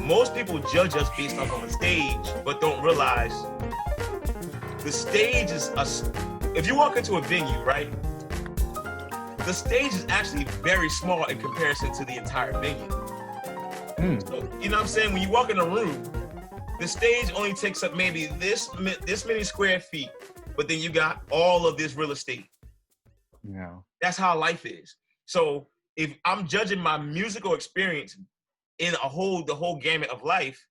most people judge us based off of a stage, but don't realize the stage is if you walk into a venue, right? The stage is actually very small in comparison to the entire venue. So, you know what I'm saying? When you walk in a room, the stage only takes up maybe this many square feet, but then you got all of this real estate. Yeah. That's how life is. So if I'm judging my musical experience in the whole gamut of life,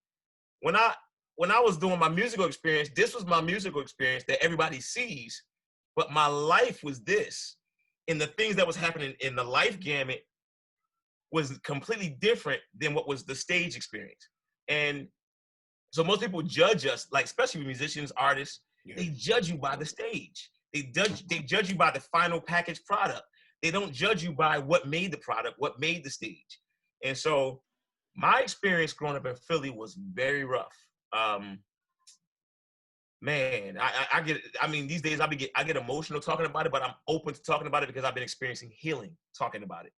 when I was doing my musical experience, this was my musical experience that everybody sees, but my life was this. And the things that was happening in the life gamut was completely different than what was the stage experience. And so most people judge us, like especially musicians, artists, they judge you by the stage. They judge you by the final packaged product. They don't judge you by what made the product, what made the stage. And so my experience growing up in Philly was very rough. Man, I mean, these days I get emotional talking about it, but I'm open to talking about it because I've been experiencing healing talking about it.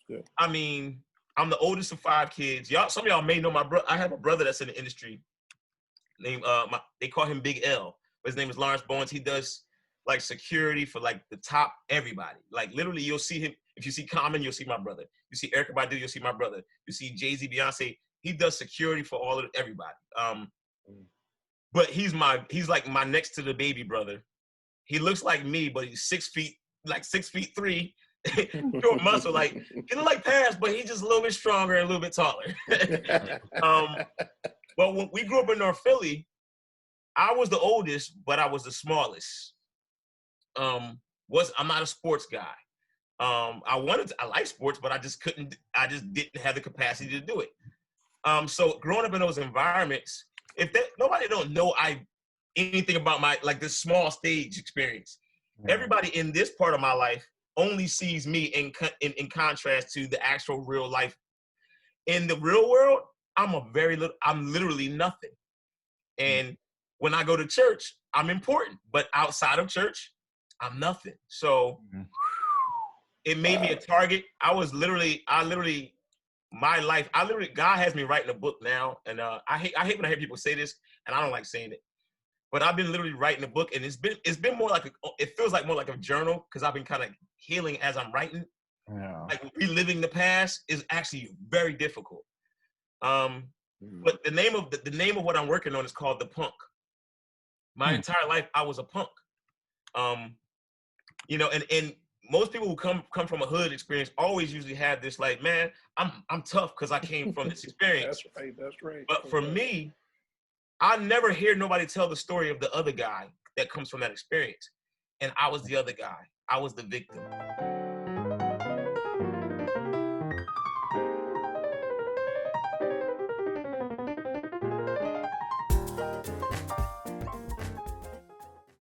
Good. I mean, I'm the oldest of 5 kids. Some of y'all may know my brother. I have a brother that's in the industry. They call him Big L. But his name is Parris Bowens. He does like security for like the top everybody. Like literally, you'll see him. If you see Common, you'll see my brother. You see Erykah Badu, you'll see my brother. You see Jay-Z, Beyonce. He does security for all of everybody. But he's like my next to the baby brother. He looks like me, but he's 6 feet, like 6'3", short muscle. Like he look like Parris, but he's just a little bit stronger and a little bit taller. But when we grew up in North Philly, I was the oldest, but I was the smallest. I'm not a sports guy. I like sports, but I just didn't have the capacity to do it. So growing up in those environments, nobody don't know anything about this small stage experience. Everybody in this part of my life only sees me in contrast to the actual real life. In the real world, I'm literally nothing. And when I go to church, I'm important, but outside of church, I'm nothing. So it made me a target. God has me writing a book now. And I hate when I hear people say this, and I don't like saying it, but I've been literally writing a book, and it's been more like it feels like more like a journal, because I've been kind of healing as I'm writing. Yeah. Like reliving the past is actually very difficult. But the name of what I'm working on is called The Punk. My entire life, I was a punk. You know, and most people who come from a hood experience always usually have this like, man, I'm tough because I came from this experience. That's right. But for me, I never hear nobody tell the story of the other guy that comes from that experience. And I was the other guy. I was the victim.